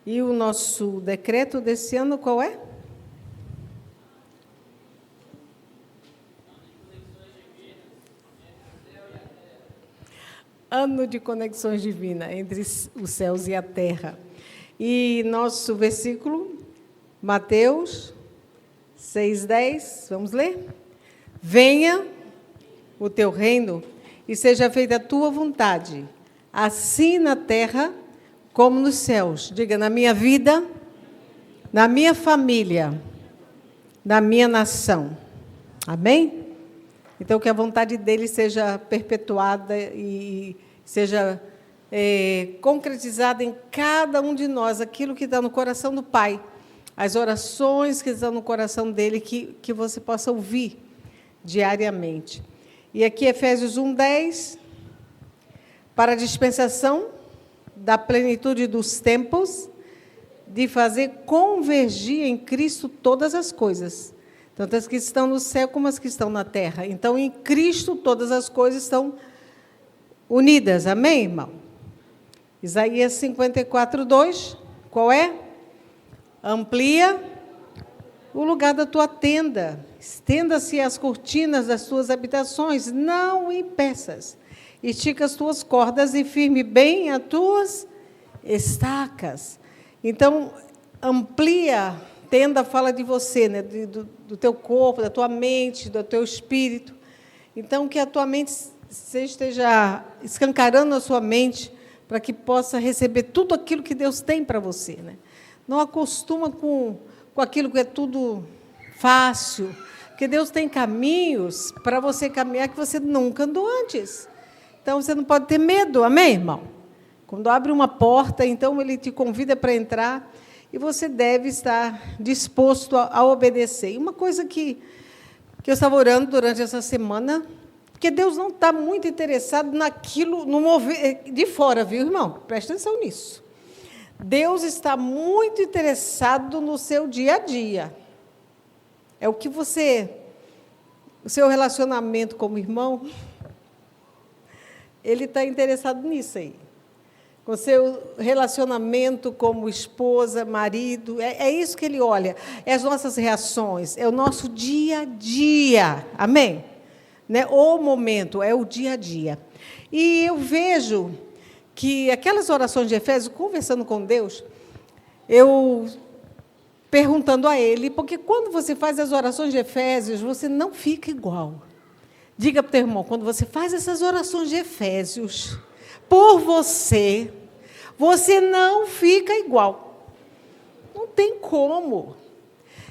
E o nosso decreto desse ano qual é? Ano de conexões divinas entre os céus e a terra. E nosso versículo, Mateus 6:10, vamos ler? Venha o teu reino e seja feita a tua vontade, assim na terra como nos céus. Diga, na minha vida, na minha família, na minha nação. Amém? Então, que a vontade dele seja perpetuada e seja concretizada em cada um de nós, aquilo que está no coração do Pai, as orações que estão no coração dele, que você possa ouvir diariamente. E aqui, Efésios 1:10, para a dispensação da plenitude dos tempos, de fazer convergir em Cristo todas as coisas, tanto as que estão no céu como as que estão na terra. Então, em Cristo, todas as coisas estão unidas. Amém, irmão? Isaías 54:2, qual é? Amplia o lugar da tua tenda, estenda-se as cortinas das tuas habitações, não impeças. Estica as tuas cordas e firme bem as tuas estacas. Então, amplia. Tenda fala de você, né? do teu corpo, da tua mente, do teu espírito. Então, que a tua mente, você esteja escancarando a sua mente para que possa receber tudo aquilo que Deus tem para você. Né? Não acostuma com aquilo que é tudo fácil, porque Deus tem caminhos para você caminhar que você nunca andou antes. Então, você não pode ter medo, amém, irmão? Quando abre uma porta, então, Ele te convida para entrar, e você deve estar disposto a obedecer. E uma coisa que eu estava orando durante essa semana, porque Deus não está muito interessado naquilo, no mover de fora, viu, irmão? Presta atenção nisso. Deus está muito interessado no seu dia a dia. É o que o seu relacionamento como irmão, Ele está interessado nisso aí. Com o seu relacionamento como esposa, marido, é isso que Ele olha, é as nossas reações, é o nosso dia a dia, amém? Né? O momento, é o dia a dia. E eu vejo que aquelas orações de Efésios, conversando com Deus, eu perguntando a Ele, porque quando você faz as orações de Efésios, você não fica igual. Diga para o teu irmão, quando você faz essas orações de Efésios, por você não fica igual. Não tem como.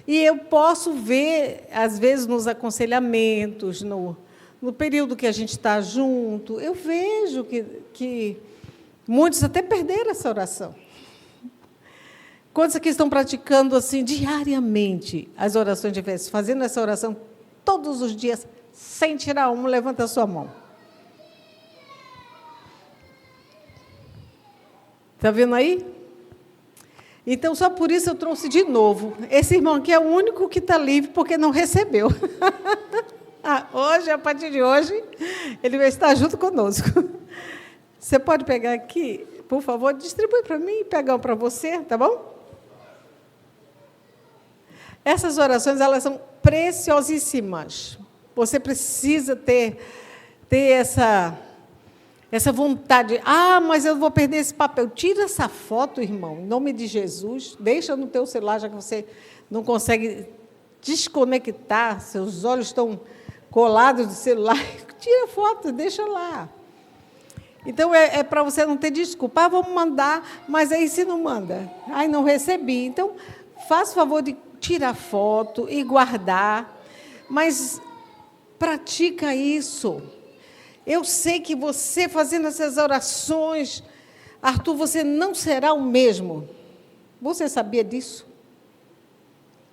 E eu posso ver, às vezes, nos aconselhamentos, no período que a gente está junto, eu vejo que muitos até perderam essa oração. Quantos aqui estão praticando assim diariamente as orações de Efésios, fazendo essa oração todos os dias, sem tirar uma, levanta a sua mão. Está vendo aí? Então, só por isso eu trouxe de novo. Esse irmão aqui é o único que está livre porque não recebeu. Hoje, a partir de hoje, ele vai estar junto conosco. Você pode pegar aqui, por favor, distribui para mim e pegar um para você, tá bom? Essas orações, elas são preciosíssimas. Você precisa ter essa vontade. Mas eu vou perder esse papel. Tira essa foto, irmão, em nome de Jesus. Deixa no teu celular, já que você não consegue desconectar, seus olhos estão colados no celular. Tira a foto, deixa lá. Então, é para você não ter desculpa. Vamos mandar, mas aí se não manda. Não recebi. Então, faça o favor de tirar foto e guardar. Mas pratica isso. Eu sei que você fazendo essas orações, Arthur, você não será o mesmo. Você sabia disso?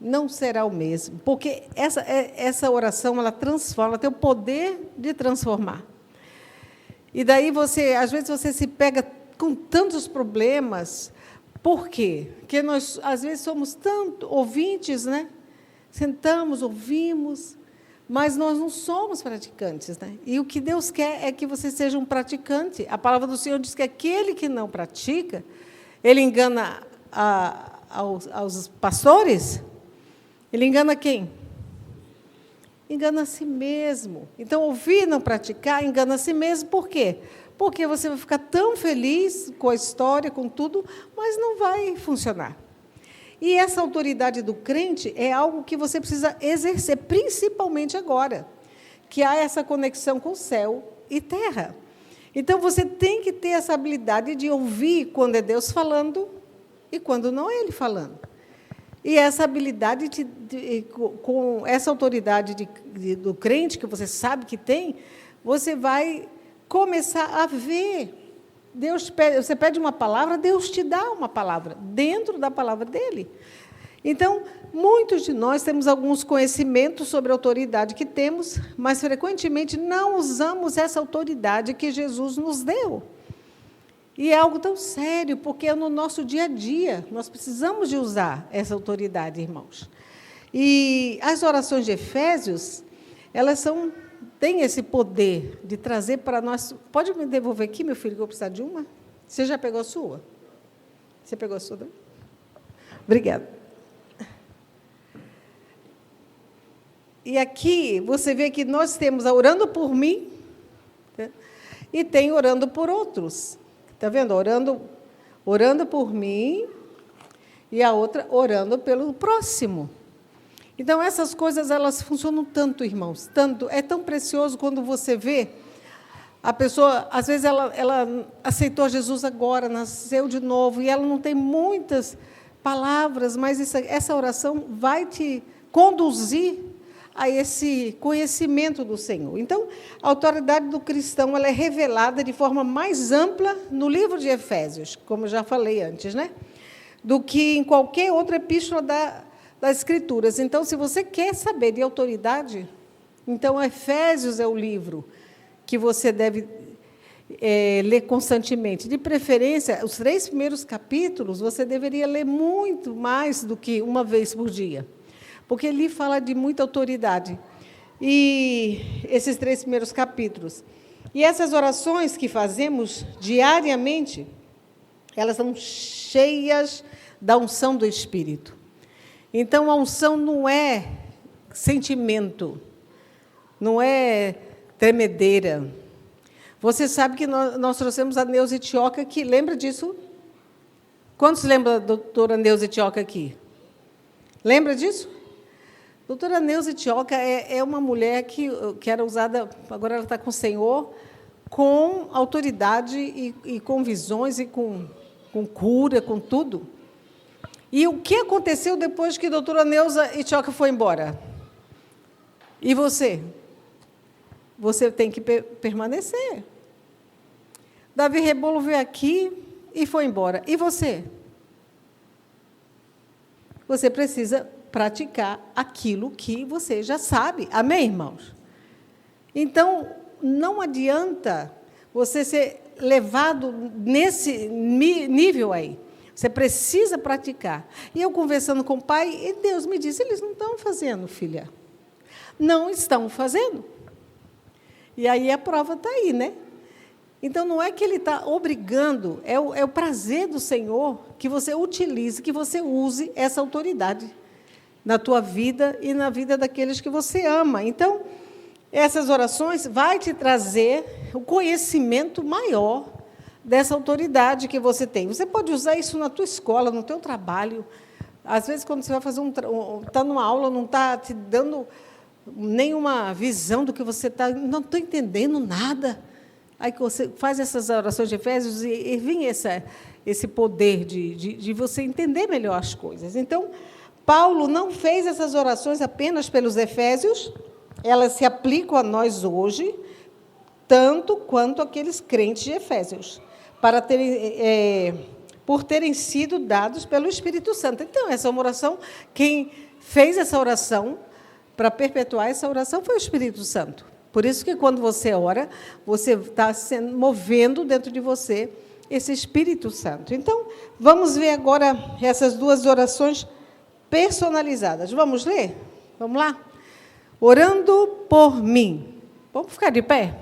Não será o mesmo. Porque essa oração, ela transforma, ela tem o poder de transformar. E daí às vezes você se pega com tantos problemas. Por quê? Porque nós, às vezes, somos tanto ouvintes, né? Sentamos, ouvimos, mas nós não somos praticantes, né? E o que Deus quer é que você seja um praticante. A palavra do Senhor diz que aquele que não pratica, ele engana aos pastores, ele engana quem? Engana a si mesmo. Então, ouvir e não praticar, engana a si mesmo. Por quê? Porque você vai ficar tão feliz com a história, com tudo, mas não vai funcionar. E essa autoridade do crente é algo que você precisa exercer, principalmente agora, que há essa conexão com o céu e terra. Então, você tem que ter essa habilidade de ouvir quando é Deus falando e quando não é Ele falando. E essa habilidade, com essa autoridade do crente, que você sabe que tem, você vai começar a ver. Você pede uma palavra, Deus te dá uma palavra, dentro da palavra dEle. Então, muitos de nós temos alguns conhecimentos sobre a autoridade que temos, mas, frequentemente, não usamos essa autoridade que Jesus nos deu. E é algo tão sério, porque é no nosso dia a dia. Nós precisamos de usar essa autoridade, irmãos. E as orações de Efésios, elas têm esse poder de trazer para nós... Pode me devolver aqui, meu filho, que eu vou precisar de uma? Você já pegou a sua? Você pegou a sua? Obrigada. E aqui, você vê que nós temos a orando por mim, né? E tem orando por outros. Está vendo? Orando por mim e a outra orando pelo próximo. Então, essas coisas, elas funcionam tanto, irmãos, tanto. É tão precioso quando você vê a pessoa, às vezes, ela aceitou Jesus agora, nasceu de novo, e ela não tem muitas palavras, mas essa oração vai te conduzir a esse conhecimento do Senhor. Então, a autoridade do cristão, ela é revelada de forma mais ampla no livro de Efésios, como eu já falei antes, né? Do que em qualquer outra epístola das Escrituras. Então, se você quer saber de autoridade, então Efésios é o livro que você deve ler constantemente. De preferência, os 3 primeiros capítulos, você deveria ler muito mais do que uma vez por dia, porque ele fala de muita autoridade. E esses 3 primeiros capítulos. E essas orações que fazemos diariamente, elas são cheias da unção do Espírito. Então, a unção não é sentimento, não é tremedeira. Você sabe que nós trouxemos a Neuza Itioca aqui. Lembra disso? Quantos lembram da doutora Neuza Itioca aqui? Lembra disso? Doutora Neuza Itioca é uma mulher que era usada, agora ela está com o Senhor, com autoridade e com visões e com cura, com tudo. E o que aconteceu depois que a doutora Neuza Itioca foi embora? E você? Você tem que permanecer. Davi Rebolo veio aqui e foi embora. E você? Você precisa praticar aquilo que você já sabe. Amém, irmãos? Então, não adianta você ser levado nesse nível aí. Você precisa praticar. E eu conversando com o pai, e Deus me disse, eles não estão fazendo, filha. Não estão fazendo. E aí a prova está aí, né? Então, não é que ele está obrigando, é o prazer do Senhor que você utilize, que você use essa autoridade na tua vida e na vida daqueles que você ama. Então, essas orações vão te trazer o conhecimento maior dessa autoridade que você tem. Você pode usar isso na tua escola, no teu trabalho. Às vezes, quando você vai fazer está numa aula, não está te dando nenhuma visão do que você está, não estou entendendo nada. Aí você faz essas orações de Efésios e vem esse poder de você entender melhor as coisas. Então, Paulo não fez essas orações apenas pelos efésios, elas se aplicam a nós hoje, tanto quanto aqueles crentes de Efésios, por terem sido dados pelo Espírito Santo. Então, essa é uma oração, quem fez essa oração, para perpetuar essa oração, foi o Espírito Santo. Por isso que, quando você ora, você está movendo dentro de você esse Espírito Santo. Então, vamos ver agora essas 2 orações personalizadas. Vamos ler? Vamos lá? Orando por mim. Vamos ficar de pé?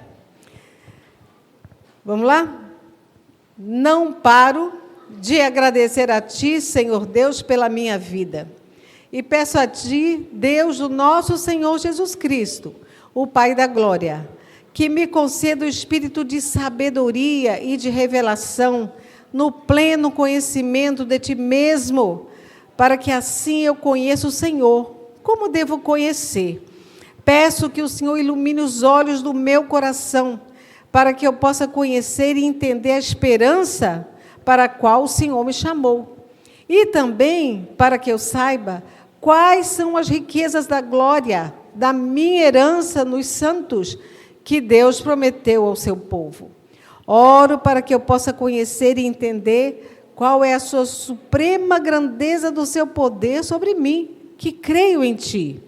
Vamos lá? Não paro de agradecer a Ti, Senhor Deus, pela minha vida. E peço a Ti, Deus do nosso Senhor Jesus Cristo, o Pai da Glória, que me conceda o espírito de sabedoria e de revelação no pleno conhecimento de Ti mesmo, para que assim eu conheça o Senhor, como devo conhecer. Peço que o Senhor ilumine os olhos do meu coração, para que eu possa conhecer e entender a esperança para a qual o Senhor me chamou. E também para que eu saiba quais são as riquezas da glória, da minha herança nos santos, que Deus prometeu ao seu povo. Oro para que eu possa conhecer e entender qual é a sua suprema grandeza do seu poder sobre mim, que creio em Ti.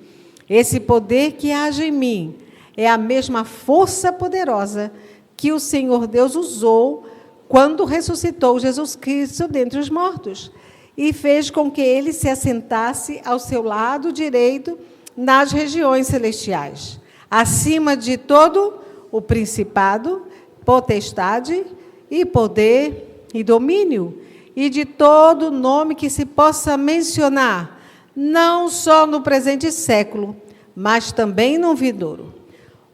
Esse poder que age em mim é a mesma força poderosa que o Senhor Deus usou quando ressuscitou Jesus Cristo dentre os mortos e fez com que Ele se assentasse ao seu lado direito nas regiões celestiais, acima de todo o principado, potestade e poder e domínio, e de todo nome que se possa mencionar, não só no presente século, mas também no vindouro.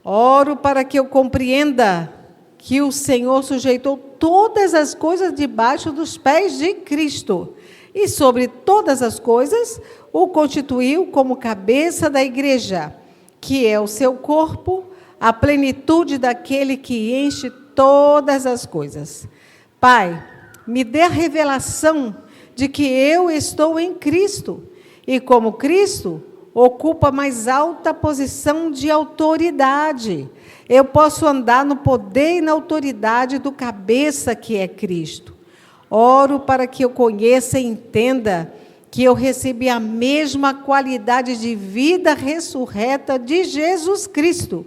Oro para que eu compreenda que o Senhor sujeitou todas as coisas debaixo dos pés de Cristo, e sobre todas as coisas o constituiu como cabeça da igreja, que é o seu corpo, a plenitude daquele que enche todas as coisas. Pai, me dê a revelação de que eu estou em Cristo, e como Cristo ocupa a mais alta posição de autoridade, eu posso andar no poder e na autoridade do cabeça que é Cristo. Oro para que eu conheça e entenda que eu recebi a mesma qualidade de vida ressurreta de Jesus Cristo,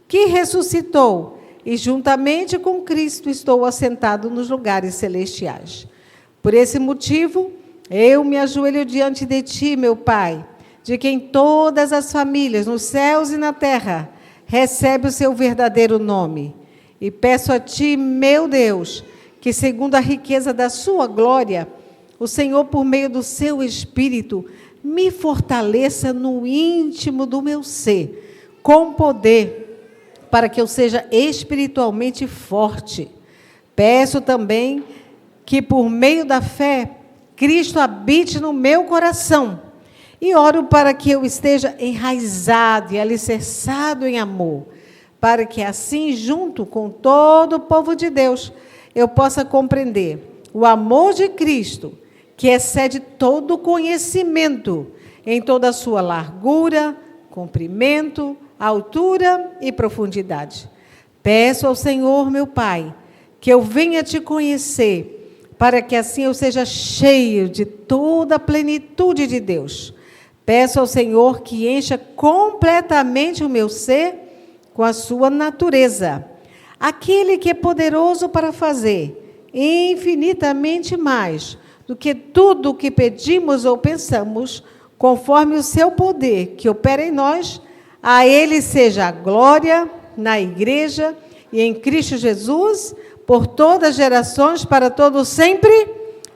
que ressuscitou, e juntamente com Cristo estou assentado nos lugares celestiais. Por esse motivo, eu me ajoelho diante de Ti, meu Pai, de quem todas as famílias, nos céus e na terra, recebem o seu verdadeiro nome. E peço a Ti, meu Deus, que segundo a riqueza da sua glória, o Senhor, por meio do seu Espírito, me fortaleça no íntimo do meu ser, com poder, para que eu seja espiritualmente forte. Peço também que, por meio da fé, Cristo habite no meu coração. E oro para que eu esteja enraizado e alicerçado em amor, para que assim, junto com todo o povo de Deus, eu possa compreender o amor de Cristo, que excede todo conhecimento, em toda a sua largura, comprimento, altura e profundidade. Peço ao Senhor, meu Pai, que eu venha te conhecer, para que assim eu seja cheio de toda a plenitude de Deus. Peço ao Senhor que encha completamente o meu ser com a sua natureza, aquele que é poderoso para fazer infinitamente mais do que tudo o que pedimos ou pensamos, conforme o seu poder que opera em nós. A Ele seja a glória na igreja e em Cristo Jesus, por todas as gerações, para todos sempre.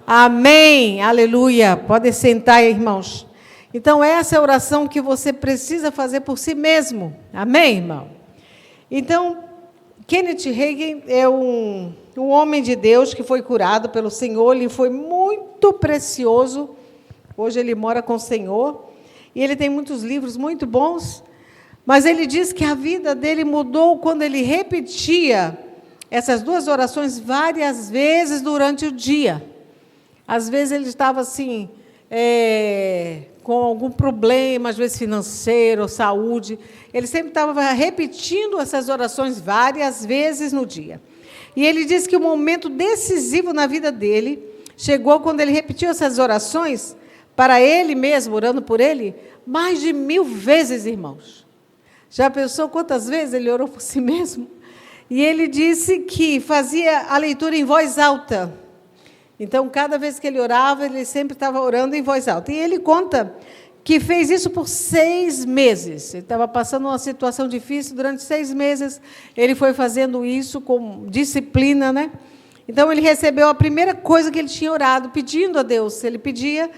Amém. Aleluia. Pode sentar, irmãos. Então, essa é a oração que você precisa fazer por si mesmo. Amém, irmão? Então, Kenneth Hagin é um homem de Deus que foi curado pelo Senhor. Ele foi muito precioso. Hoje ele mora com o Senhor. E ele tem muitos livros muito bons. Mas ele diz que a vida dele mudou quando ele repetia essas duas orações várias vezes durante o dia. Às vezes ele estava assim, com algum problema, às vezes financeiro, saúde. Ele sempre estava repetindo essas orações várias vezes no dia. E ele diz que o momento decisivo na vida dele chegou quando ele repetiu essas orações para ele mesmo, orando por ele, mais de 1000 vezes, irmãos. Já pensou quantas vezes ele orou por si mesmo? E ele disse que fazia a leitura em voz alta. Então, cada vez que ele orava, ele sempre estava orando em voz alta. E ele conta que fez isso por 6 meses. Ele estava passando uma situação difícil, durante 6 meses ele foi fazendo isso com disciplina, né? Então, ele recebeu a primeira coisa que ele tinha orado, pedindo a Deus. Ele pedia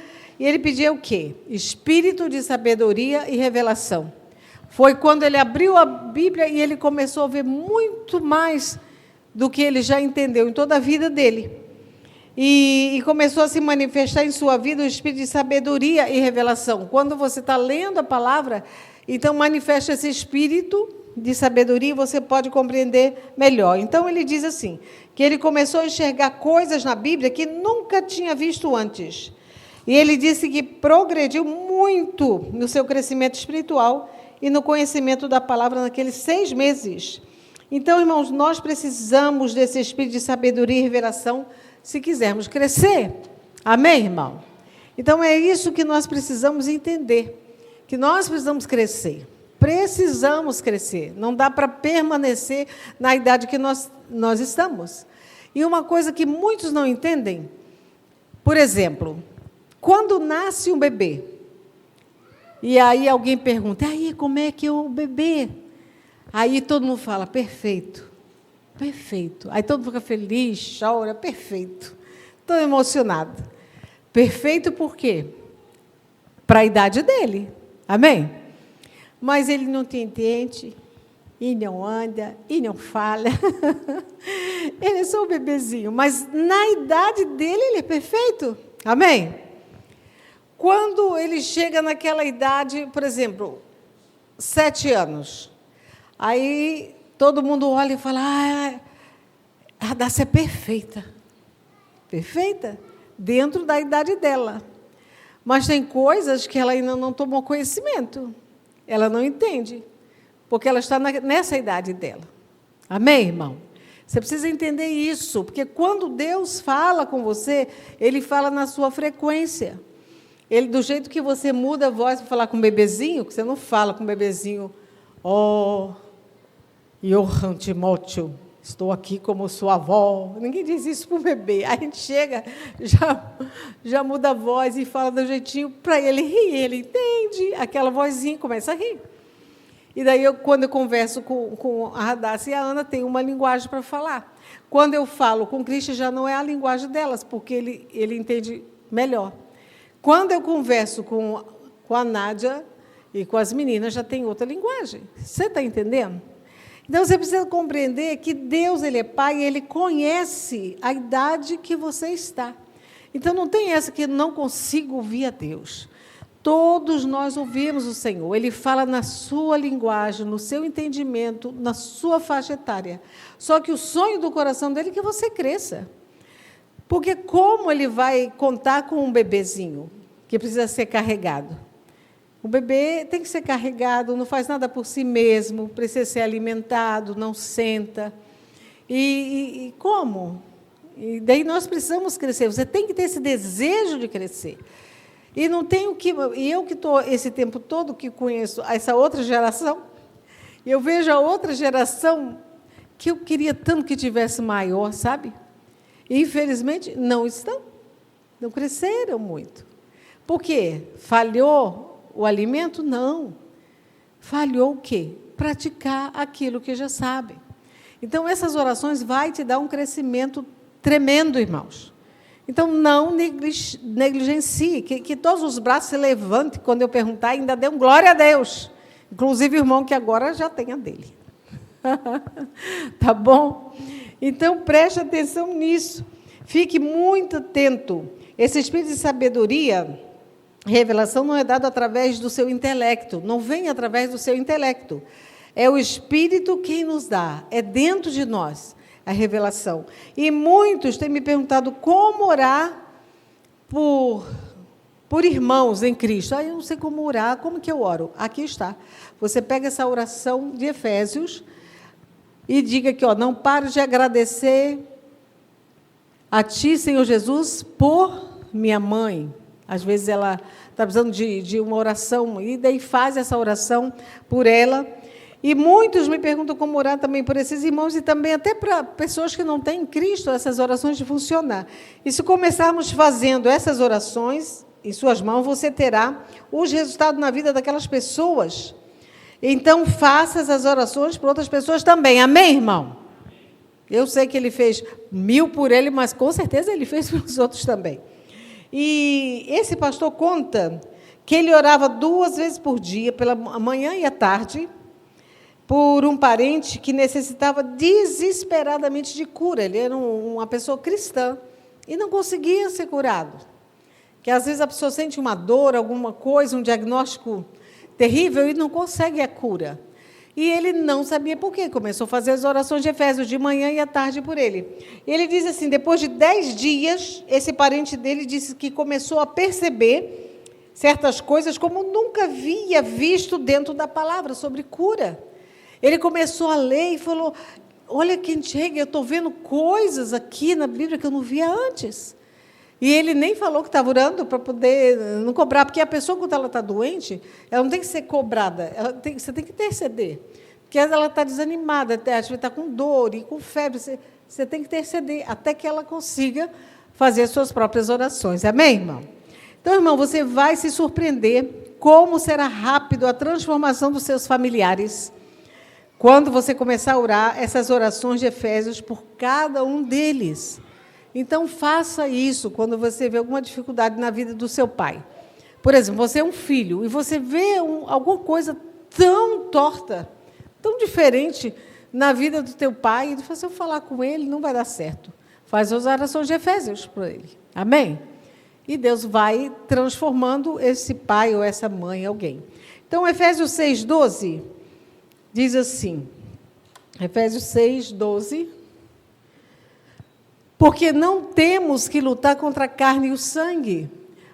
o quê? Espírito de sabedoria e revelação. Foi quando ele abriu a Bíblia e ele começou a ver muito mais do que ele já entendeu em toda a vida dele. E começou a se manifestar em sua vida o espírito de sabedoria e revelação. Quando você está lendo a palavra, então manifesta esse espírito de sabedoria e você pode compreender melhor. Então, ele diz assim, que ele começou a enxergar coisas na Bíblia que nunca tinha visto antes. E ele disse que progrediu muito no seu crescimento espiritual e no conhecimento da palavra naqueles 6 meses. Então, irmãos, nós precisamos desse espírito de sabedoria e revelação se quisermos crescer. Amém, irmão? Então, é isso que nós precisamos entender, que nós precisamos crescer. Precisamos crescer. Não dá para permanecer na idade que nós estamos. E uma coisa que muitos não entendem, por exemplo, quando nasce um bebê, e aí alguém pergunta, aí, como é que é o bebê? Aí todo mundo fala, perfeito, perfeito. Aí todo mundo fica feliz, chora, perfeito. Estou emocionado. Perfeito por quê? Para a idade dele. Amém? Mas ele não tem dente, e não anda, e não fala. Ele é só um bebezinho, mas na idade dele ele é perfeito. Amém? Quando ele chega naquela idade, por exemplo, 7 anos, aí todo mundo olha e fala, a Radassa é perfeita. Perfeita? Dentro da idade dela. Mas tem coisas que ela ainda não tomou conhecimento. Ela não entende, porque ela está nessa idade dela. Amém, irmão? Você precisa entender isso, porque quando Deus fala com você, Ele fala na sua frequência. Ele, do jeito que você muda a voz para falar com o bebezinho, que você não fala com o bebezinho, Johann Timóteo, estou aqui como sua avó. Ninguém diz isso para o bebê. A gente chega, já muda a voz e fala do jeitinho para ele rir. Ele entende, aquela vozinha começa a rir. E daí, quando eu converso com a Radassa e a Ana, tem uma linguagem para falar. Quando eu falo com o Cristian, já não é a linguagem delas, porque ele entende melhor. Quando eu converso com a Nádia e com as meninas, já tem outra linguagem. Você está entendendo? Então, você precisa compreender que Deus, Ele é Pai, e Ele conhece a idade que você está. Então, não tem essa que não consigo ouvir a Deus. Todos nós ouvimos o Senhor. Ele fala na sua linguagem, no seu entendimento, na sua faixa etária. Só que o sonho do coração dele é que você cresça. Porque como ele vai contar com um bebezinho que precisa ser carregado? O bebê tem que ser carregado, não faz nada por si mesmo, precisa ser alimentado, não senta. E como? E daí nós precisamos crescer. Você tem que ter esse desejo de crescer. E não tenho que. E eu que estou esse tempo todo que conheço essa outra geração, eu vejo a outra geração que eu queria tanto que tivesse maior, sabe? E, infelizmente, não estão. Não cresceram muito. Por quê? Falhou o alimento? Não. Falhou o quê? Praticar aquilo que já sabem. Então, essas orações vão te dar um crescimento tremendo, irmãos. Então, não negligencie, que todos os braços se levantem quando eu perguntar, ainda dê um glória a Deus. Inclusive o irmão que agora já tem a dele. Tá bom? Então, preste atenção nisso. Fique muito atento. Esse espírito de sabedoria, revelação, não é dado através do seu intelecto. Não vem através do seu intelecto. É o Espírito quem nos dá. É dentro de nós a revelação. E muitos têm me perguntado como orar por irmãos em Cristo. Eu não sei como orar. Como que eu oro? Aqui está. Você pega essa oração de Efésios e diga aqui, não paro de agradecer a Ti, Senhor Jesus, por minha mãe. Às vezes ela está precisando de uma oração, e daí faz essa oração por ela. E muitos me perguntam como orar também por esses irmãos, e também até para pessoas que não têm Cristo, essas orações de funcionar. E se começarmos fazendo essas orações em suas mãos, você terá os resultados na vida daquelas pessoas. Então, faça as orações para outras pessoas também. Amém, irmão? Eu sei que ele fez 1000 por ele, mas com certeza ele fez pelos outros também. E esse pastor conta que ele orava 2 vezes por dia, pela manhã e à tarde, por um parente que necessitava desesperadamente de cura. Ele era uma pessoa cristã e não conseguia ser curado. Que às vezes a pessoa sente uma dor, alguma coisa, um diagnóstico terrível e não consegue a cura. E ele não sabia por quê. Começou a fazer as orações de Efésios de manhã e à tarde por ele. E ele diz assim, depois de 10 dias, esse parente dele disse que começou a perceber certas coisas como nunca havia visto dentro da palavra sobre cura. Ele começou a ler e falou, olha quem chega, eu estou vendo coisas aqui na Bíblia que eu não via antes. E ele nem falou que estava orando para poder não cobrar, porque a pessoa, quando ela está doente, ela não tem que ser cobrada, você tem que interceder. Porque ela está desanimada, às vezes está com dor e com febre, você tem que interceder até que ela consiga fazer as suas próprias orações. Amém, irmão? Então, irmão, você vai se surpreender como será rápido a transformação dos seus familiares quando você começar a orar essas orações de Efésios por cada um deles. Então, faça isso quando você vê alguma dificuldade na vida do seu pai. Por exemplo, você é um filho e você vê alguma coisa tão torta, tão diferente na vida do teu pai, e se eu falar com ele, não vai dar certo. Faz as orações de Efésios para ele. Amém? E Deus vai transformando esse pai ou essa mãe em alguém. Então, Efésios 6:12 diz assim, Efésios 6:12... Porque não temos que lutar contra a carne e o sangue,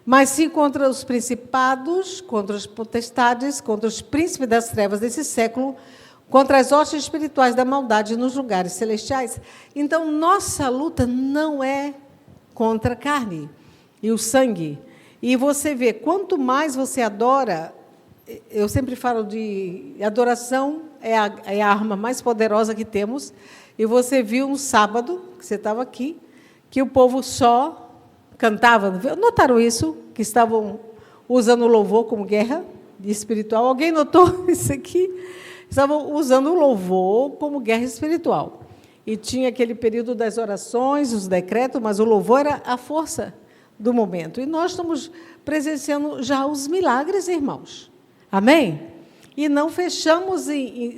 mas sim contra os principados, contra as potestades, contra os príncipes das trevas desse século, contra as hostes espirituais da maldade nos lugares celestiais. Então, nossa luta não é contra a carne e o sangue. E você vê, quanto mais você adora, eu sempre falo de adoração, é a arma mais poderosa que temos. E você viu um sábado, que você estava aqui, que o povo só cantava. Notaram isso? Que estavam usando o louvor como guerra espiritual. Alguém notou isso aqui? Estavam usando o louvor como guerra espiritual. E tinha aquele período das orações, os decretos, mas o louvor era a força do momento. E nós estamos presenciando já os milagres, irmãos. Amém? E não fechamos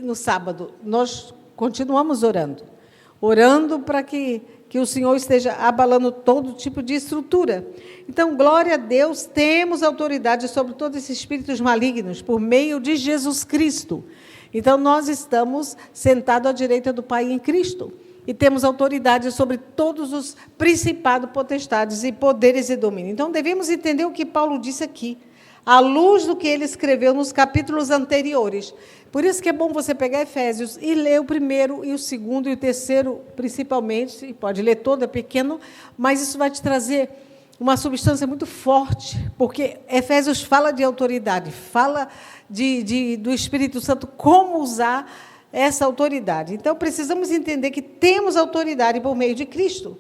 no sábado, nós continuamos orando para que o Senhor esteja abalando todo tipo de estrutura. Então, glória a Deus, temos autoridade sobre todos esses espíritos malignos, por meio de Jesus Cristo. Então, nós estamos sentados à direita do Pai em Cristo, e temos autoridade sobre todos os principados, potestades e poderes e domínio. Então, devemos entender o que Paulo disse aqui, à luz do que ele escreveu nos capítulos anteriores. Por isso que é bom você pegar Efésios e ler o primeiro, e o segundo, e o terceiro, principalmente, e pode ler todo, é pequeno, mas isso vai te trazer uma substância muito forte, porque Efésios fala de autoridade, fala do Espírito Santo, como usar essa autoridade. Então, precisamos entender que temos autoridade por meio de Cristo.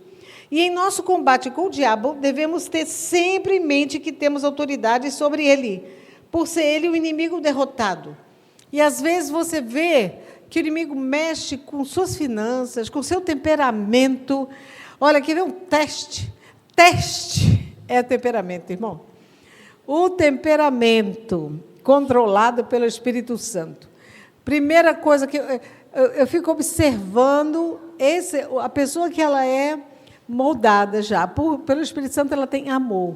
E em nosso combate com o diabo, devemos ter sempre em mente que temos autoridade sobre ele, por ser ele o inimigo derrotado. E às vezes você vê que o inimigo mexe com suas finanças, com seu temperamento. Olha, quer ver um teste? Teste é temperamento, irmão. O temperamento controlado pelo Espírito Santo. Primeira coisa que eu fico observando, a pessoa que ela é moldada já pelo Espírito Santo, ela tem amor,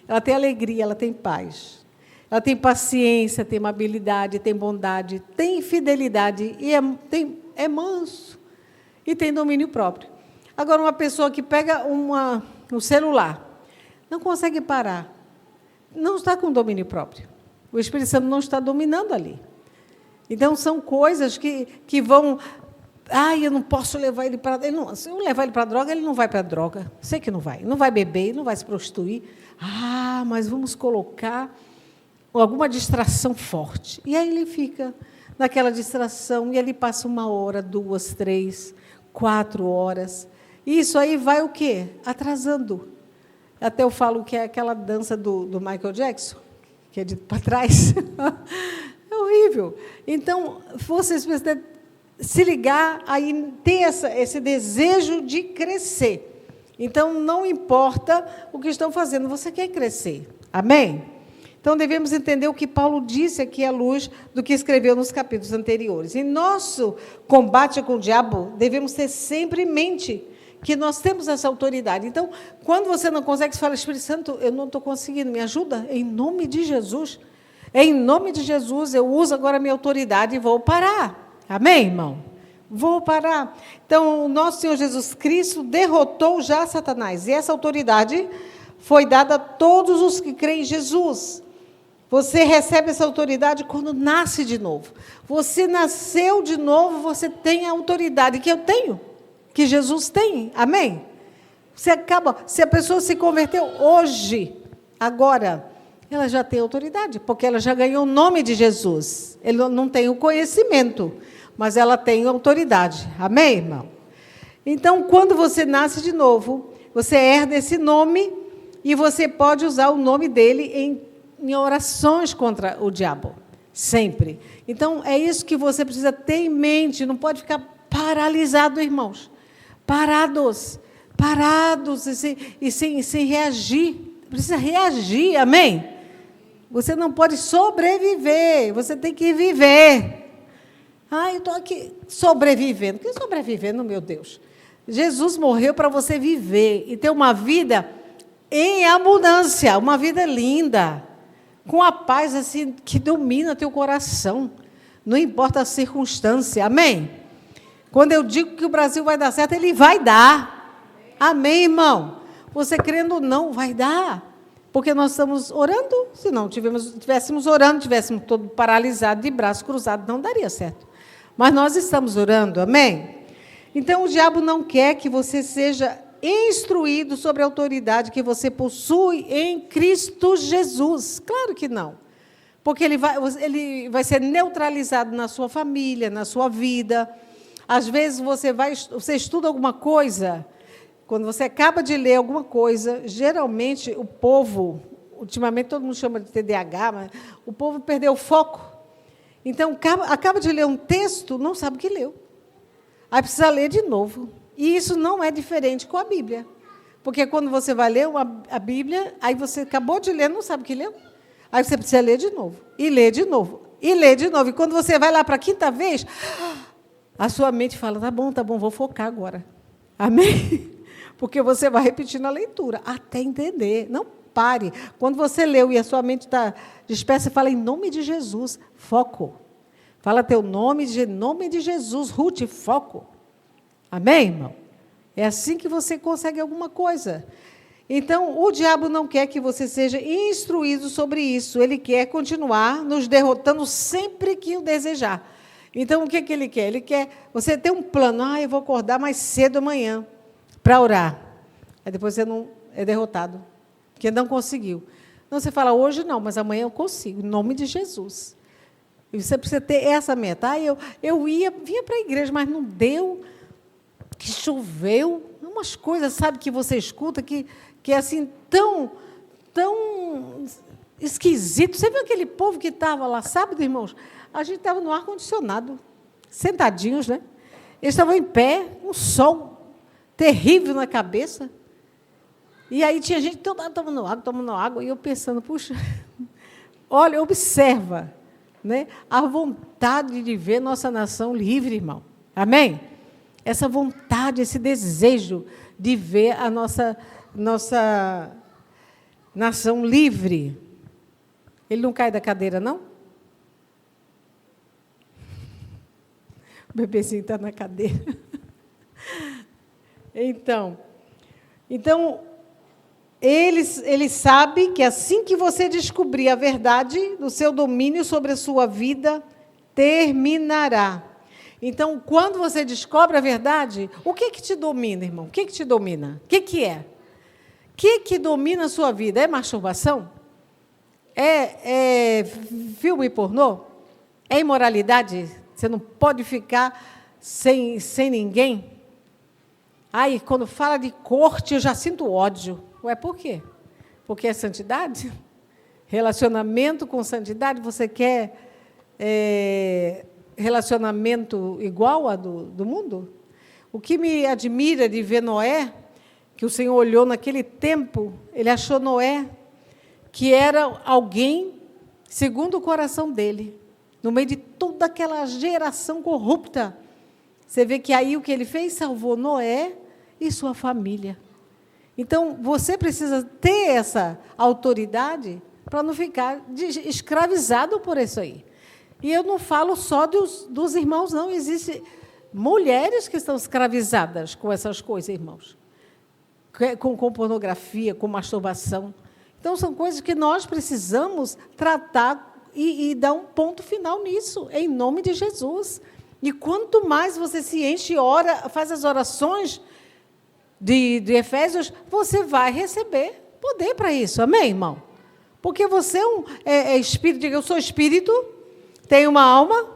ela tem alegria, ela tem paz, ela tem paciência, tem amabilidade, tem bondade, tem fidelidade, e é manso, e tem domínio próprio. Agora, uma pessoa que pega um celular, não consegue parar, não está com domínio próprio, o Espírito Santo não está dominando ali. Então, são coisas que vão... eu não posso levar ele para... Se eu levar ele para a droga, ele não vai para a droga. Sei que não vai beber, não vai se prostituir. Mas vamos colocar alguma distração forte. E aí ele fica naquela distração, e ele passa 1 hora, 2, 3, 4 horas. E isso aí vai o quê? Atrasando. Até eu falo que é aquela dança do Michael Jackson, que é de para trás. É horrível. Então, vocês precisam se ligar, aí ter esse desejo de crescer. Então, não importa o que estão fazendo, você quer crescer. Amém? Então, devemos entender o que Paulo disse aqui à luz do que escreveu nos capítulos anteriores. Em nosso combate com o diabo, devemos ter sempre em mente que nós temos essa autoridade. Então, quando você não consegue, você fala, Espírito Santo, eu não estou conseguindo, me ajuda? Em nome de Jesus. Em nome de Jesus, eu uso agora a minha autoridade e vou parar. Amém, irmão? Vou parar. Então, o nosso Senhor Jesus Cristo derrotou já Satanás. E essa autoridade foi dada a todos os que creem em Jesus. Você recebe essa autoridade quando nasce de novo. Você nasceu de novo, você tem a autoridade que eu tenho, que Jesus tem. Amém? Se a pessoa se converteu hoje, agora, ela já tem autoridade, porque ela já ganhou o nome de Jesus. Ele não tem o conhecimento, mas ela tem autoridade. Amém, irmão? Então, quando você nasce de novo, você herda esse nome e você pode usar o nome dele em orações contra o diabo. Sempre. Então, é isso que você precisa ter em mente. Não pode ficar paralisado, irmãos. Parados e sem reagir. Precisa reagir, amém? Você não pode sobreviver, você tem que viver. Eu estou aqui sobrevivendo. Que sobrevivendo, meu Deus? Jesus morreu para você viver e ter uma vida em abundância, uma vida linda, com a paz assim que domina teu coração. Não importa a circunstância, amém? Quando eu digo que o Brasil vai dar certo, ele vai dar. Amém, irmão? Você crendo ou não, vai dar. Porque nós estamos orando. Se não estivéssemos orando, estivéssemos todo paralisado, de braço cruzado, não daria certo. Mas nós estamos orando, amém? Então, o diabo não quer que você seja instruído sobre a autoridade que você possui em Cristo Jesus. Claro que não. Porque ele vai ser neutralizado na sua família, na sua vida. Às vezes, você estuda alguma coisa. Quando você acaba de ler alguma coisa, geralmente o povo, ultimamente todo mundo chama de TDAH, mas o povo perdeu o foco. Então, acaba de ler um texto, não sabe o que leu. Aí precisa ler de novo. E isso não é diferente com a Bíblia. Porque quando você vai ler a Bíblia, aí você acabou de ler, não sabe o que leu. Aí você precisa ler de novo, e ler de novo, e ler de novo. E quando você vai lá para a quinta vez, a sua mente fala, tá bom, vou focar agora. Amém? Porque você vai repetindo a leitura, até entender. Não pare. Quando você leu e a sua mente está dispersa, você fala, em nome de Jesus, foco. Fala teu nome, em nome de Jesus, Ruth, foco. Amém, irmão? É assim que você consegue alguma coisa. Então, o diabo não quer que você seja instruído sobre isso. Ele quer continuar nos derrotando sempre que o desejar. Então, o que ele quer? Ele quer você ter um plano. Eu vou acordar mais cedo amanhã para orar. Aí depois você não é derrotado, porque não conseguiu. Então, você fala, hoje não, mas amanhã eu consigo, em nome de Jesus. E você precisa ter essa meta. Eu vinha para a igreja, mas não deu, que choveu. Umas coisas, sabe, que você escuta, que é assim, tão esquisito. Você viu aquele povo que estava lá, sábado, irmãos? A gente estava no ar-condicionado, sentadinhos, né? Eles estavam em pé, um sol terrível na cabeça. E aí tinha gente tomando água, e eu pensando, puxa, olha, observa, né, a vontade de ver nossa nação livre, irmão. Amém? Essa vontade, esse desejo de ver a nossa nação livre. Ele não cai da cadeira, não? O bebezinho está na cadeira. Então ele sabe que assim que você descobrir a verdade do seu domínio sobre a sua vida, terminará. Então, quando você descobre a verdade, o que te domina, irmão? O que te domina? O que é? O que domina a sua vida? É masturbação? É filme pornô? É imoralidade? Você não pode ficar sem ninguém? Aí, quando fala de corte, eu já sinto ódio. Ué, por quê? Porque é santidade? Relacionamento com santidade, você quer relacionamento igual a do mundo? O que me admira de ver Noé, que o Senhor olhou naquele tempo, ele achou Noé que era alguém segundo o coração dele, no meio de toda aquela geração corrupta. Você vê que aí o que ele fez? Salvou Noé e sua família. Então, você precisa ter essa autoridade para não ficar escravizado por isso aí. E eu não falo só dos irmãos, não. Existem mulheres que estão escravizadas com essas coisas, irmãos. Com pornografia, com masturbação. Então, são coisas que nós precisamos tratar e dar um ponto final nisso, em nome de Jesus. E quanto mais você se enche e ora, faz as orações de Efésios, você vai receber poder para isso. Amém, irmão? Porque você é espírito, diga, eu sou espírito, tenho uma alma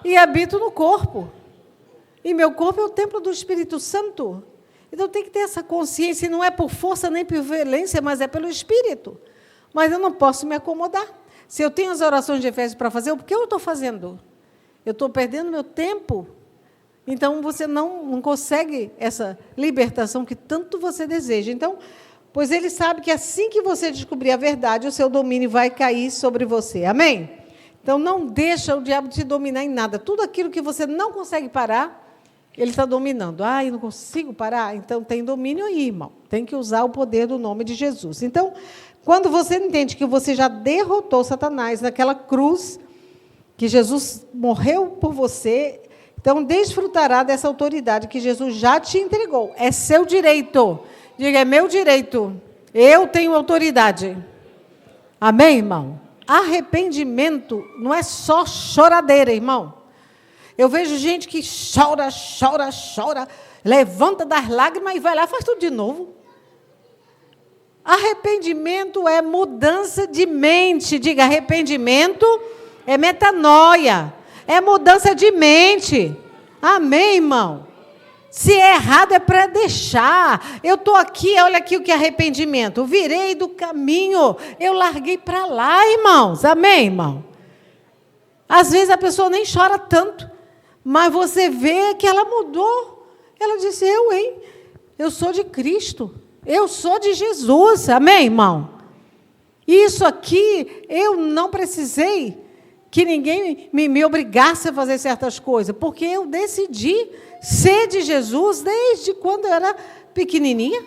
e habito no corpo. E meu corpo é o templo do Espírito Santo. Então, tem que ter essa consciência, e não é por força nem por violência, mas é pelo Espírito. Mas eu não posso me acomodar. Se eu tenho as orações de Efésios para fazer, por que eu estou fazendo? Eu estou perdendo meu tempo. Então, você não consegue essa libertação que tanto você deseja. Então, pois ele sabe que assim que você descobrir a verdade, o seu domínio vai cair sobre você. Amém? Então, não deixa o diabo te dominar em nada. Tudo aquilo que você não consegue parar, ele está dominando. Ah, eu não consigo parar? Então, tem domínio aí, irmão. Tem que usar o poder do nome de Jesus. Então, quando você entende que você já derrotou Satanás naquela cruz, que Jesus morreu por você, então desfrutará dessa autoridade que Jesus já te entregou. É seu direito. Diga, é meu direito. Eu tenho autoridade. Amém, irmão? Arrependimento não é só choradeira, irmão. Eu vejo gente que chora, levanta das lágrimas e vai lá e faz tudo de novo. Arrependimento é mudança de mente. Diga, arrependimento é metanoia. É mudança de mente. Amém, irmão? Se é errado, é para deixar. Eu estou aqui, olha aqui o que é arrependimento. Virei do caminho, eu larguei para lá, irmãos. Amém, irmão? Às vezes a pessoa nem chora tanto, mas você vê que ela mudou. Ela disse, eu sou de Cristo. Eu sou de Jesus. Amém, irmão? Isso aqui, eu não precisei que ninguém me obrigasse a fazer certas coisas, porque eu decidi ser de Jesus desde quando eu era pequenininha.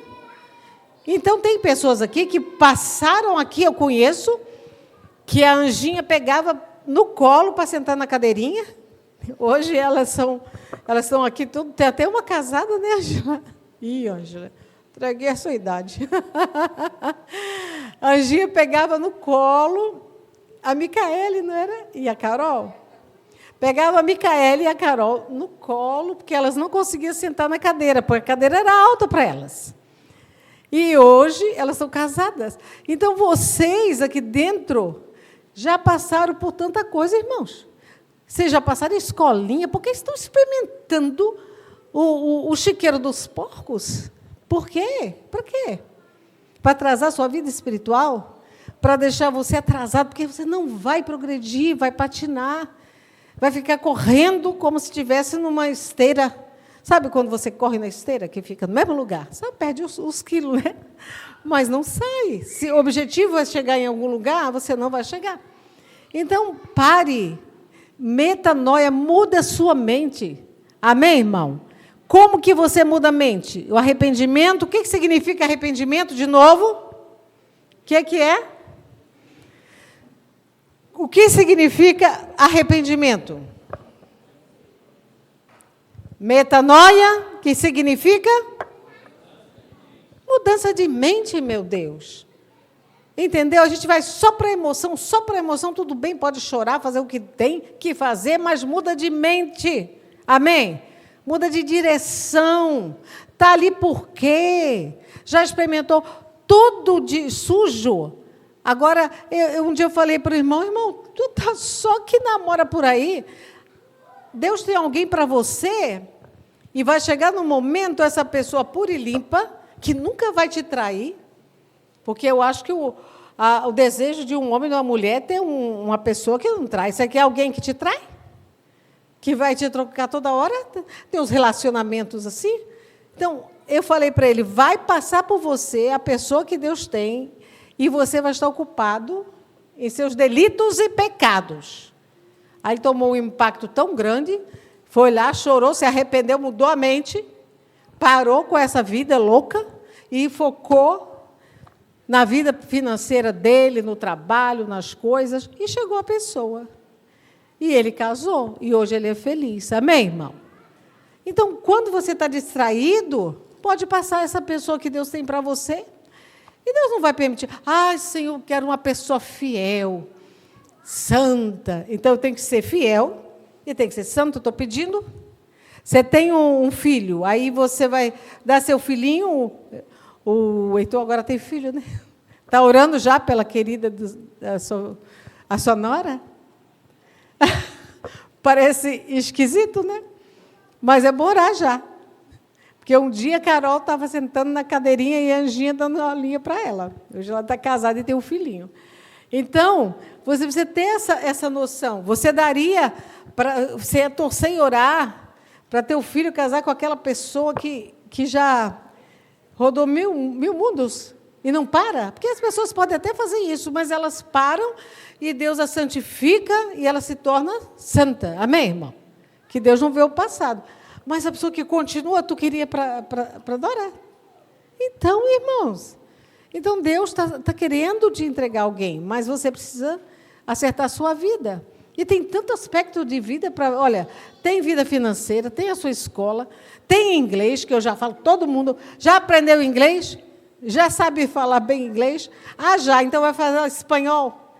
Então, tem pessoas aqui que passaram aqui, eu conheço, que a Anjinha pegava no colo para sentar na cadeirinha. Hoje elas estão aqui, tudo, tem até uma casada, né, Ângela? Ih, Ângela, entreguei a sua idade. A Anjinha pegava no colo a Micaele, não era? E a Carol? Pegava a Micaele e a Carol no colo, porque elas não conseguiam sentar na cadeira, porque a cadeira era alta para elas. E hoje elas são casadas. Então, vocês aqui dentro já passaram por tanta coisa, irmãos. Vocês já passaram escolinha, porque estão experimentando o chiqueiro dos porcos. Por quê? Para quê? Para atrasar a sua vida espiritual? Para deixar você atrasado, porque você não vai progredir, vai patinar, vai ficar correndo como se estivesse numa esteira. Sabe quando você corre na esteira, que fica no mesmo lugar? Você perde os quilos, né? Mas não sai. Se o objetivo é chegar em algum lugar, você não vai chegar. Então, pare. Metanoia, muda a sua mente. Amém, irmão? Como que você muda a mente? O arrependimento, o que significa arrependimento, de novo? O que é? O que significa arrependimento? Metanoia, que significa? Mudança de mente, meu Deus. Entendeu? A gente vai só para emoção, tudo bem, pode chorar, fazer o que tem que fazer, mas muda de mente. Amém? Muda de direção. Está ali por quê? Já experimentou tudo de sujo? Agora, um dia eu falei para o irmão, tu está só que namora por aí. Deus tem alguém para você e vai chegar no momento essa pessoa pura e limpa, que nunca vai te trair, porque eu acho que o desejo de um homem e de uma mulher é ter uma pessoa que não trai. Você quer alguém que te trai? que vai te trocar toda hora, tem uns relacionamentos assim. Então, eu falei para ele, vai passar por você a pessoa que Deus tem, e você vai estar ocupado em seus delitos e pecados. Aí ele tomou um impacto tão grande, foi lá, chorou, se arrependeu, mudou a mente, parou com essa vida louca e focou na vida financeira dele, no trabalho, nas coisas, e chegou a pessoa. E ele casou, e hoje ele é feliz. Amém, irmão? Então, quando você está distraído, pode passar essa pessoa que Deus tem para você. E Deus não vai permitir. Ah, Senhor, eu quero uma pessoa fiel, santa. Então, eu tenho que ser fiel e tem que ser santo, estou pedindo. Você tem um filho, aí você vai dar seu filhinho. O Heitor agora tem filho, né? Está orando já pela querida, a sua nora? Parece esquisito, né? Mas é bom orar já. Porque um dia a Carol estava sentando na cadeirinha e a Anjinha dando uma linha para ela. Hoje ela está casada e tem um filhinho. Então, você precisa ter essa noção. Você daria, você ia torcer e orar para teu filho casar com aquela pessoa que já rodou mil mundos e não para? Porque as pessoas podem até fazer isso, mas elas param e Deus a santifica e ela se torna santa. Amém, irmão? Que Deus não vê o passado. Mas a pessoa que continua, tu queria para adorar. Então, irmãos, então Deus está querendo te entregar alguém, mas você precisa acertar a sua vida. E tem tanto aspecto de vida para... Olha, tem vida financeira, tem a sua escola, tem inglês, que eu já falo, todo mundo já aprendeu inglês? Já sabe falar bem inglês? Ah, já, então vai fazer espanhol.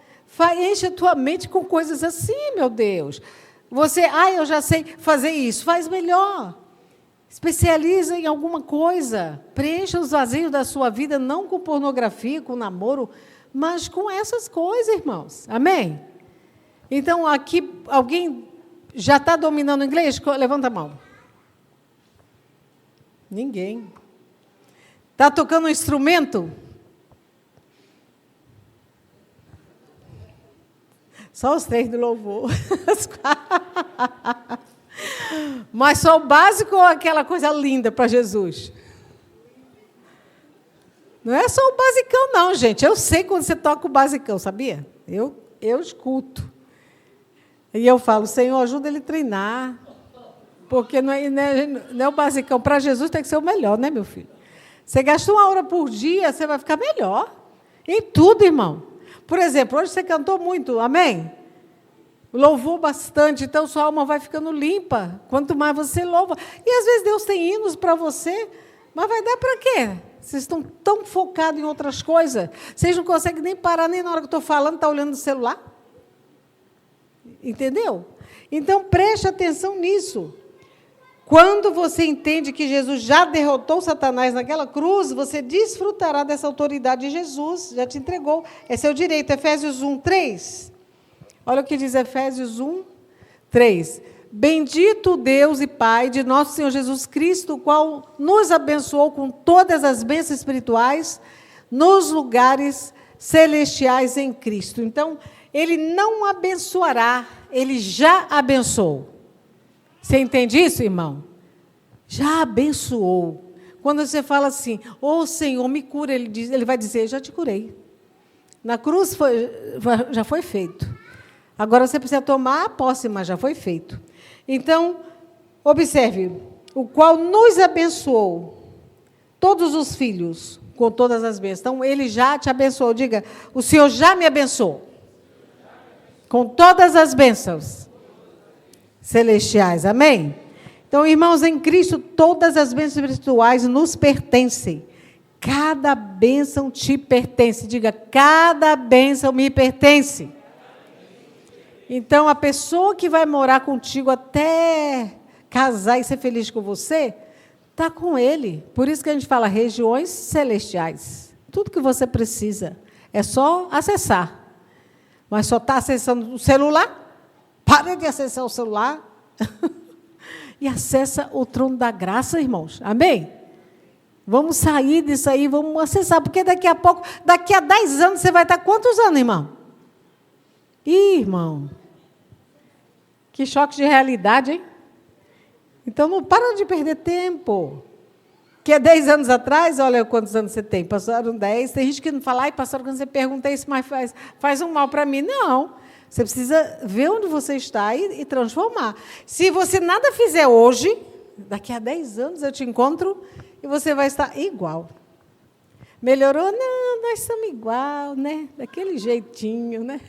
Enche a tua mente com coisas assim, meu Deus. Você, eu já sei fazer isso, faz melhor. Especializa em alguma coisa. Preencha os vazios da sua vida, não com pornografia, com namoro, mas com essas coisas, irmãos. Amém? Então, aqui, alguém já está dominando o inglês? Levanta a mão. Ninguém. Está tocando um instrumento? Só os 3 do louvor. Mas só o básico ou aquela coisa linda para Jesus? Não é só o basicão, não, gente. Eu sei quando você toca o basicão, sabia? Eu escuto. E eu falo, Senhor, ajuda ele a treinar. Porque não é o basicão. Para Jesus tem que ser o melhor, né, meu filho? Você gasta 1 hora por dia, você vai ficar melhor. Em tudo, irmão. Por exemplo, hoje você cantou muito, amém? Louvou bastante, então sua alma vai ficando limpa. Quanto mais você louva. E às vezes Deus tem hinos para você, mas vai dar para quê? Vocês estão tão focados em outras coisas. Vocês não conseguem nem parar, nem na hora que eu estou falando, está olhando no celular. Entendeu? Então, preste atenção nisso. Quando você entende que Jesus já derrotou Satanás naquela cruz, você desfrutará dessa autoridade de Jesus, já te entregou. É seu direito. Efésios 1, 3. Olha o que diz Efésios 1, 3. Bendito Deus e Pai de nosso Senhor Jesus Cristo, o qual nos abençoou com todas as bênçãos espirituais nos lugares celestiais em Cristo. Então, Ele não abençoará, Ele já abençoou. Você entende isso, irmão? Já abençoou. Quando você fala assim, Senhor, me cura, ele vai dizer, já te curei. Na cruz já foi feito. Agora você precisa tomar a posse, mas já foi feito. Então, observe, o qual nos abençoou, todos os filhos, com todas as bênçãos. Então, ele já te abençoou. Diga, o Senhor já me abençoou. Com todas as bênçãos celestiais. Amém? Então, irmãos, em Cristo, todas as bênçãos espirituais nos pertencem. Cada bênção te pertence. Diga, cada bênção me pertence. Então, a pessoa que vai morar contigo até casar e ser feliz com você, está com ele. Por isso que a gente fala regiões celestiais. Tudo que você precisa é só acessar. Mas só está acessando o celular? Para de acessar o celular e acessa o trono da graça, irmãos. Amém? Vamos sair disso aí, vamos acessar, porque daqui a pouco, daqui a 10 anos, você vai estar quantos anos, irmão? Ih, irmão. Que choque de realidade, hein? Então, não para de perder tempo. Que 10 anos atrás, olha quantos anos você tem. Passaram 10. Tem gente que não fala, ai, pastor, quando você pergunta isso, mas faz um mal para mim. Não. Você precisa ver onde você está e transformar. Se você nada fizer hoje, daqui a 10 anos eu te encontro e você vai estar igual. Melhorou? Não, nós somos igual, né? Daquele jeitinho, né?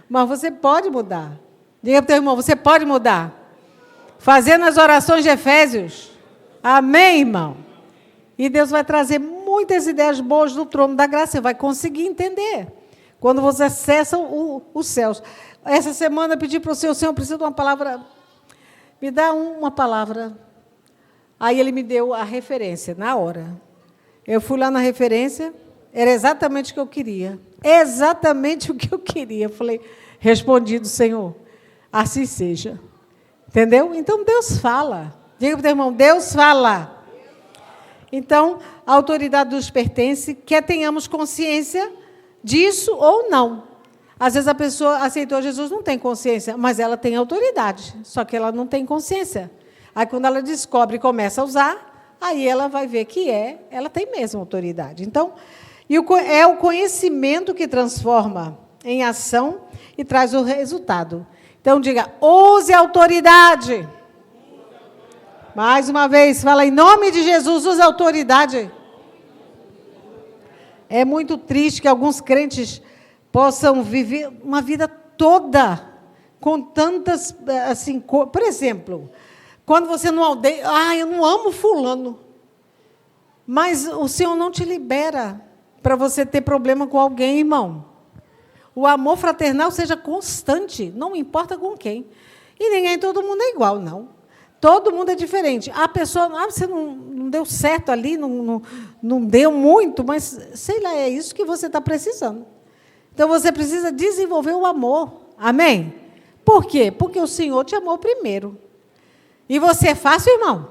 Mas você pode mudar. Diga para o teu irmão, você pode mudar. Fazendo as orações de Efésios. Amém, irmão? E Deus vai trazer muitas ideias boas do trono da graça. Você vai conseguir entender. Quando você acessa os céus. Essa semana eu pedi para o Senhor, eu preciso de uma palavra. Me dá uma palavra. Aí ele me deu a referência, na hora. Eu fui lá na referência, era exatamente o que eu queria. Exatamente o que eu queria. Eu falei, respondido, Senhor, assim seja. Entendeu? Então, Deus fala. Diga para o teu irmão, Deus fala. Então, a autoridade nos pertence, quer tenhamos consciência disso ou não. Às vezes a pessoa aceitou Jesus, não tem consciência, mas ela tem autoridade, só que ela não tem consciência. Aí, quando ela descobre e começa a usar, aí ela vai ver que ela tem mesmo autoridade. Então, é o conhecimento que transforma em ação e traz o resultado. Então, diga, use a autoridade. Mais uma vez, fala em nome de Jesus, use a autoridade. É muito triste que alguns crentes possam viver uma vida toda com tantas, assim, por exemplo, quando você não aldeia, eu não amo fulano, mas o Senhor não te libera para você ter problema com alguém, irmão. O amor fraternal seja constante, não importa com quem. E todo mundo é igual, não. Todo mundo é diferente. A pessoa, você não deu certo ali, não deu muito, mas, sei lá, é isso que você está precisando. Então, você precisa desenvolver o amor. Amém? Por quê? Porque o Senhor te amou primeiro. E você é fácil, irmão?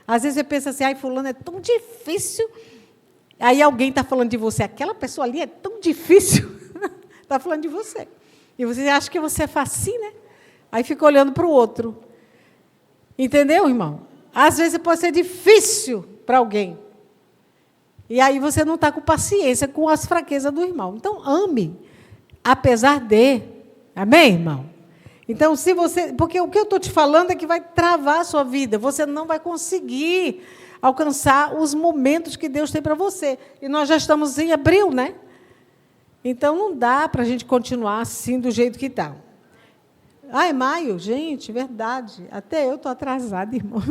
Às vezes você pensa assim, fulano é tão difícil. Aí alguém está falando de você, aquela pessoa ali é tão difícil. Está falando de você. E você acha que você é facinho, né? Aí fica olhando para o outro. Entendeu, irmão? Às vezes pode ser difícil para alguém. E aí você não está com paciência com as fraquezas do irmão. Então, ame, apesar de. Amém, irmão? Então, se você... Porque o que eu estou te falando é que vai travar a sua vida. Você não vai conseguir alcançar os momentos que Deus tem para você. E nós já estamos em abril, né? Então, não dá para a gente continuar assim, do jeito que está. É maio? Gente, verdade. Até eu estou atrasada, irmão.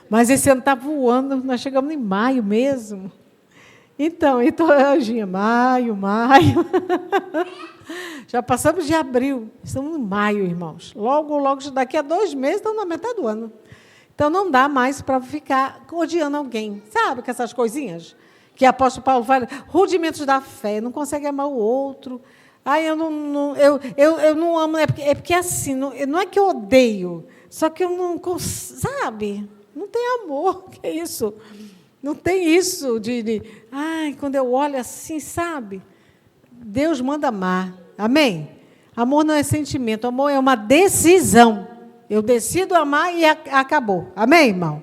Mas esse ano está voando, nós chegamos em maio mesmo. Então, maio. Já passamos de abril, estamos em maio, irmãos. Logo, daqui a 2 meses, estamos na metade do ano. Então, não dá mais para ficar odiando alguém. Sabe, com essas coisinhas? Que o apóstolo Paulo fala, rudimentos da fé, não consegue amar o outro. Eu não amo, é porque assim, não é que eu odeio, só que eu não consigo, sabe? Não tem amor, que é isso? Não tem isso quando eu olho assim, sabe? Deus manda amar, amém? Amor não é sentimento, amor é uma decisão. Eu decido amar e acabou, amém, irmão?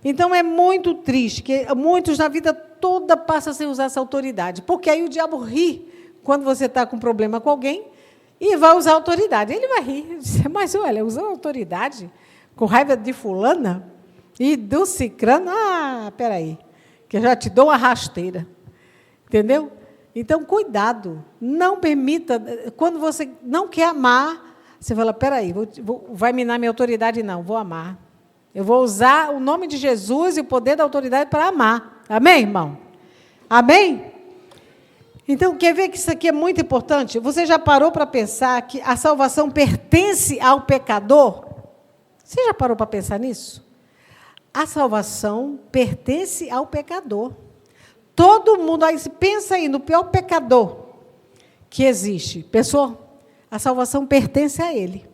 Então, é muito triste que muitos na vida toda passam sem usar essa autoridade, porque aí o diabo ri quando você está com problema com alguém e vai usar autoridade. Ele vai rir, mas olha, usando autoridade, com raiva de fulana e do cicrano, peraí, que eu já te dou uma rasteira. Entendeu? Então, cuidado, não permita, quando você não quer amar, você fala, peraí, vai minar minha autoridade? Não, vou amar. Eu vou usar o nome de Jesus e o poder da autoridade para amar. Amém, irmão? Amém? Então, quer ver que isso aqui é muito importante? Você já parou para pensar que a salvação pertence ao pecador? Você já parou para pensar nisso? A salvação pertence ao pecador. Todo mundo, aí pensa aí no pior pecador que existe. Pensou? A salvação pertence a ele.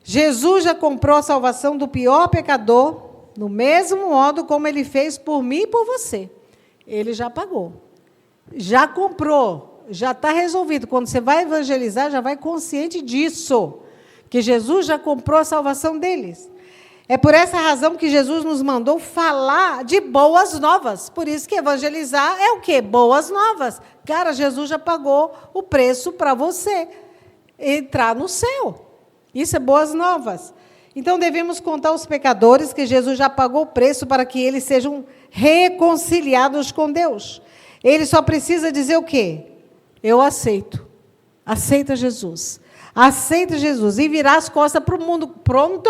Jesus já comprou a salvação do pior pecador, no mesmo modo como ele fez por mim e por você. Ele já pagou. Já comprou. Já está resolvido. Quando você vai evangelizar, já vai consciente disso. que Jesus já comprou a salvação deles. É por essa razão que Jesus nos mandou falar de boas novas. Por isso que evangelizar é o quê? Boas novas. Cara, Jesus já pagou o preço para você entrar no céu. Isso é boas novas. Então, devemos contar aos pecadores que Jesus já pagou o preço para que eles sejam reconciliados com Deus. Ele só precisa dizer o quê? Eu aceito. Aceita Jesus. Aceita Jesus. E virar as costas para o mundo. Pronto.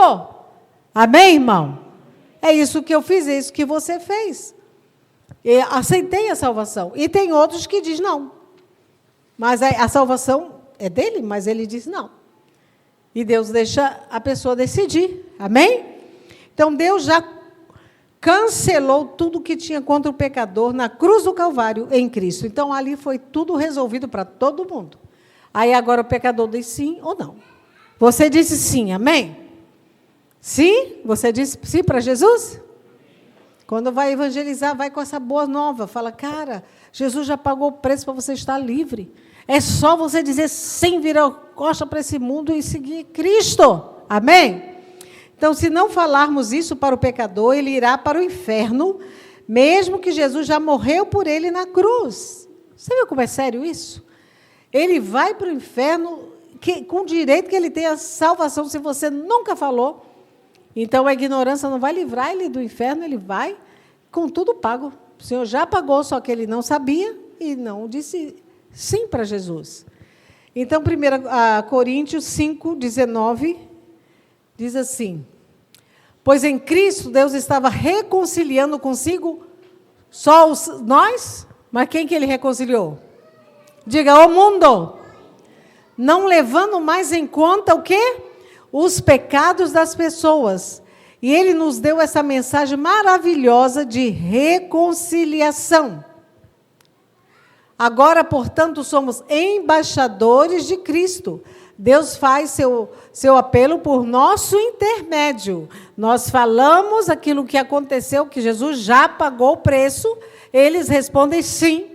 Amém, irmão? É isso que eu fiz, é isso que você fez. Eu aceitei a salvação. E tem outros que dizem não. Mas a salvação é dele, mas ele diz não. E Deus deixa a pessoa decidir. Amém? Então, Deus já cancelou tudo que tinha contra o pecador na cruz do Calvário em Cristo. Então, ali foi tudo resolvido para todo mundo. Aí, agora, o pecador diz sim ou não. Você disse sim, amém? Sim? Você disse sim para Jesus? Quando vai evangelizar, vai com essa boa nova. Fala, cara, Jesus já pagou o preço para você estar livre. É só você dizer sim, virar costa para esse mundo e seguir Cristo. Amém? Então, se não falarmos isso para o pecador, ele irá para o inferno, mesmo que Jesus já morreu por ele na cruz. Você viu como é sério isso? Ele vai para o inferno com direito que ele tenha salvação, se você nunca falou. Então, a ignorância não vai livrar ele do inferno, ele vai com tudo pago. O Senhor já pagou, só que ele não sabia e não disse sim para Jesus. Então, 1 Coríntios 5, 19, diz assim, pois em Cristo Deus estava reconciliando consigo só nós, mas quem que ele reconciliou? Diga, o mundo, não levando mais em conta o quê? Os pecados das pessoas. E ele nos deu essa mensagem maravilhosa de reconciliação. Agora, portanto, somos embaixadores de Cristo. Deus faz seu apelo por nosso intermédio. Nós falamos aquilo que aconteceu, que Jesus já pagou o preço, eles respondem sim,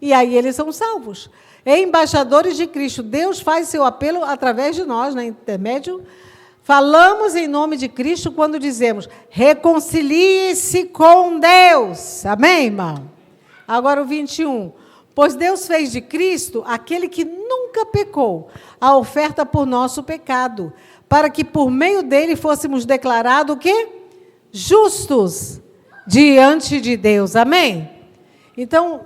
e aí eles são salvos. Embaixadores de Cristo, Deus faz seu apelo através de nós, no intermédio. Falamos em nome de Cristo quando dizemos, reconcilie-se com Deus. Amém, irmão? Agora o 21. Pois Deus fez de Cristo, aquele que nunca pecou, a oferta por nosso pecado, para que por meio dele fôssemos declarados o quê? Justos diante de Deus. Amém? Então,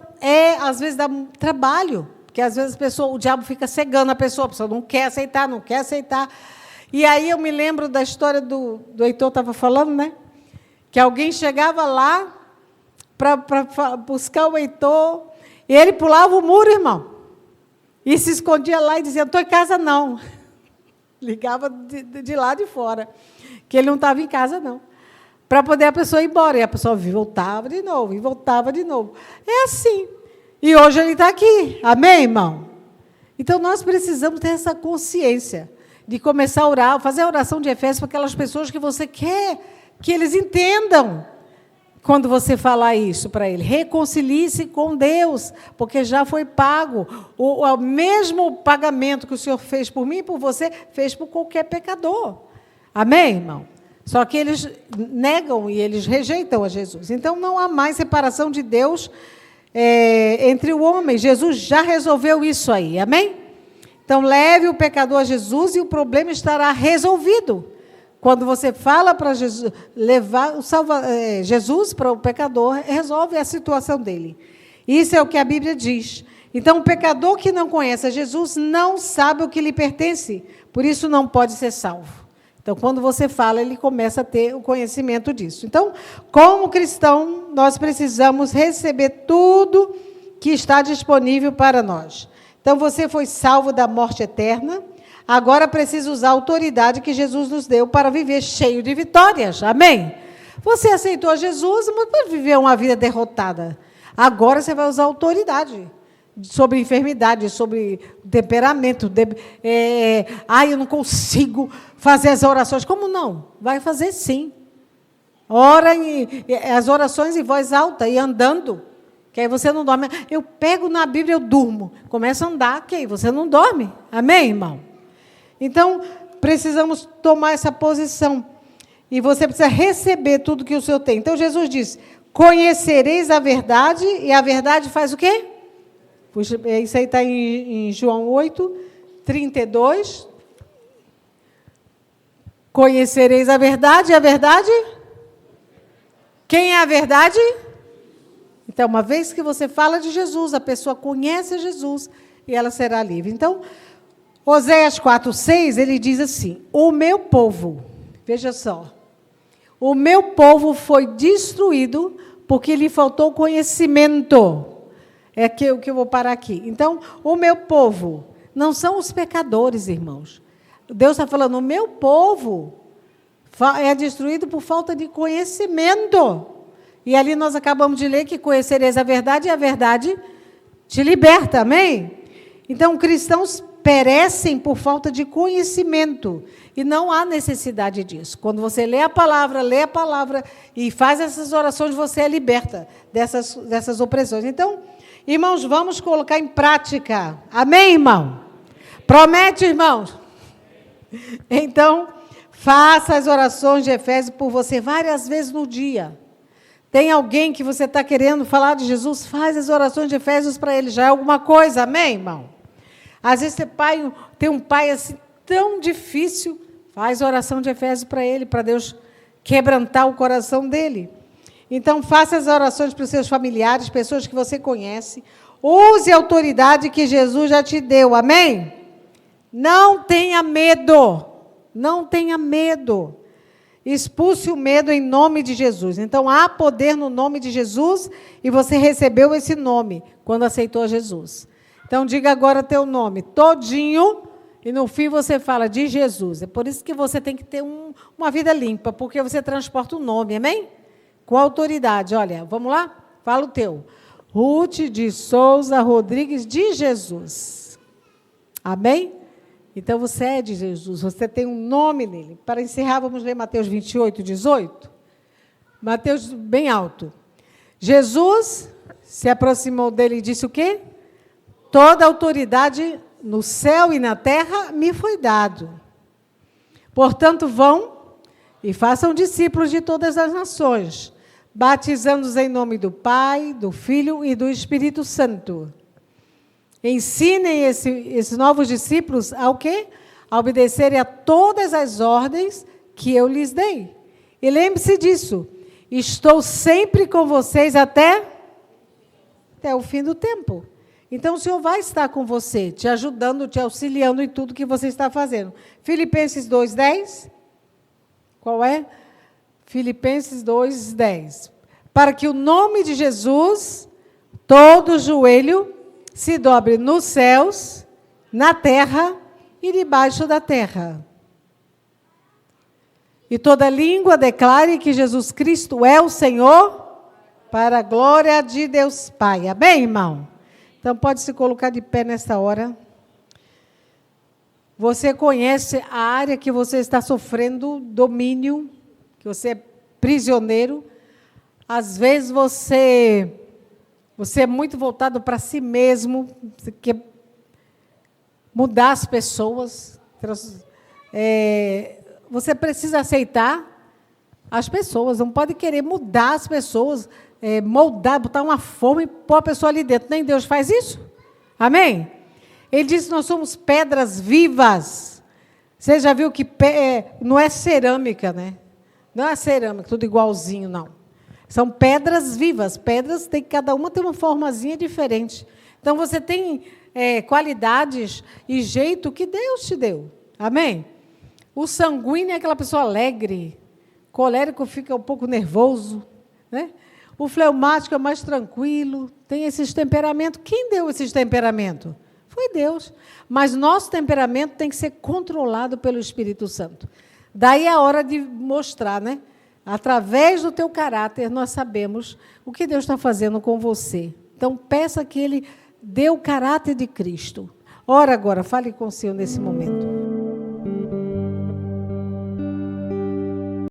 às vezes dá trabalho. Porque às vezes o diabo fica cegando a pessoa não quer aceitar, não quer aceitar. E aí eu me lembro da história do Heitor estava falando, né? Que alguém chegava lá para buscar o Heitor, e ele pulava o muro, irmão. E se escondia lá e dizia, não estou em casa, não. Ligava de lá de fora, que ele não estava em casa, não. Para poder a pessoa ir embora. E a pessoa voltava de novo, e voltava de novo. É assim. E hoje ele está aqui. Amém, irmão? Então, nós precisamos ter essa consciência de começar a orar, fazer a oração de Efésios para aquelas pessoas que você quer que eles entendam quando você falar isso para ele. Reconcilie-se com Deus, porque já foi pago. O mesmo pagamento que o Senhor fez por mim e por você, fez por qualquer pecador. Amém, irmão? Só que eles negam e eles rejeitam a Jesus. Então, não há mais separação de Deus entre o homem. Jesus já resolveu isso aí, amém? Então, leve o pecador a Jesus e o problema estará resolvido. Quando você fala para Jesus, levar Jesus para o pecador, resolve a situação dele. Isso é o que a Bíblia diz. Então, o pecador que não conhece a Jesus não sabe o que lhe pertence, por isso não pode ser salvo. Então, quando você fala, ele começa a ter o conhecimento disso. Então, como cristão, nós precisamos receber tudo que está disponível para nós. Então, você foi salvo da morte eterna, agora precisa usar a autoridade que Jesus nos deu para viver cheio de vitórias. Amém? Você aceitou Jesus, mas pode viver uma vida derrotada. Agora você vai usar a autoridade sobre enfermidade, sobre temperamento. Eu não consigo fazer as orações. Como não? Vai fazer sim. Ora as orações em voz alta e andando, que aí você não dorme. Eu pego na Bíblia, eu durmo. Começa a andar, que aí você não dorme. Amém, irmão? Então, precisamos tomar essa posição. E você precisa receber tudo que o Senhor tem. Então, Jesus diz, conhecereis a verdade, e a verdade faz o quê? Puxa, isso aí está em João 8, 32. Conhecereis a verdade, e a verdade? Quem é a verdade? Então, uma vez que você fala de Jesus, a pessoa conhece Jesus e ela será livre. Então, Oséias 4:6, ele diz assim, o meu povo, veja só, o meu povo foi destruído porque lhe faltou conhecimento. É que eu vou parar aqui. Então, o meu povo não são os pecadores, irmãos. Deus está falando, o meu povo é destruído por falta de conhecimento. E ali nós acabamos de ler que conhecereis a verdade e a verdade te liberta, amém? Então, cristãos perecem por falta de conhecimento. E não há necessidade disso. Quando você lê a palavra e faz essas orações, você é liberta dessas opressões. Então, irmãos, vamos colocar em prática. Amém, irmão? Promete, irmãos? Então, faça as orações de Efésios por você várias vezes no dia. Tem alguém que você está querendo falar de Jesus? Faz as orações de Efésios para ele. Já é alguma coisa, amém, irmão? Às vezes você tem um pai assim tão difícil, faz oração de Efésios para ele, para Deus quebrantar o coração dele. Então, faça as orações para os seus familiares, pessoas que você conhece. Use a autoridade que Jesus já te deu, amém? Não tenha medo, não tenha medo. Expulse o medo em nome de Jesus. Então, há poder no nome de Jesus e você recebeu esse nome quando aceitou Jesus. Então, diga agora teu nome todinho e no fim você fala de Jesus. É por isso que você tem que ter uma vida limpa, porque você transporta o nome, amém? Com autoridade. Olha, vamos lá? Fala o teu. Ruth de Souza Rodrigues de Jesus. Amém? Então, você é de Jesus, você tem um nome nele. Para encerrar, vamos ler Mateus 28, 18. Mateus, bem alto. Jesus se aproximou dele e disse o quê? Toda autoridade no céu e na terra me foi dado. Portanto, vão e façam discípulos de todas as nações, batizando-os em nome do Pai, do Filho e do Espírito Santo. Ensinem esses novos discípulos ao quê? A obedecerem a todas as ordens que eu lhes dei. E lembre-se disso. Estou sempre com vocês até o fim do tempo. Então, o Senhor vai estar com você, te ajudando, te auxiliando em tudo que você está fazendo. Filipenses 2:10. Qual é? Filipenses 2:10. Para que o nome de Jesus, todo joelho se dobre nos céus, na terra e debaixo da terra. E toda língua declare que Jesus Cristo é o Senhor, para a glória de Deus Pai. Amém, irmão? Então, pode se colocar de pé nesta hora. Você conhece a área que você está sofrendo domínio, que você é prisioneiro. Às vezes, você é muito voltado para si mesmo, você quer mudar as pessoas. Você precisa aceitar as pessoas, não pode querer mudar as pessoas, moldar, botar uma forma e pôr a pessoa ali dentro. Nem Deus faz isso. Amém? Ele disse que nós somos pedras vivas. Você já viu que não é cerâmica, né? Não é cerâmica, tudo igualzinho, não. São pedras vivas. Pedras, cada uma tem uma formazinha diferente. Então, você tem qualidades e jeito que Deus te deu. Amém? O sanguíneo é aquela pessoa alegre. Colérico fica um pouco nervoso, né? O fleumático é mais tranquilo. Tem esses temperamentos. Quem deu esses temperamentos? Foi Deus. Mas nosso temperamento tem que ser controlado pelo Espírito Santo. Daí é a hora de mostrar, né? Através do teu caráter, nós sabemos o que Deus está fazendo com você. Então, peça que Ele dê o caráter de Cristo. Ora agora, fale com o Senhor nesse momento.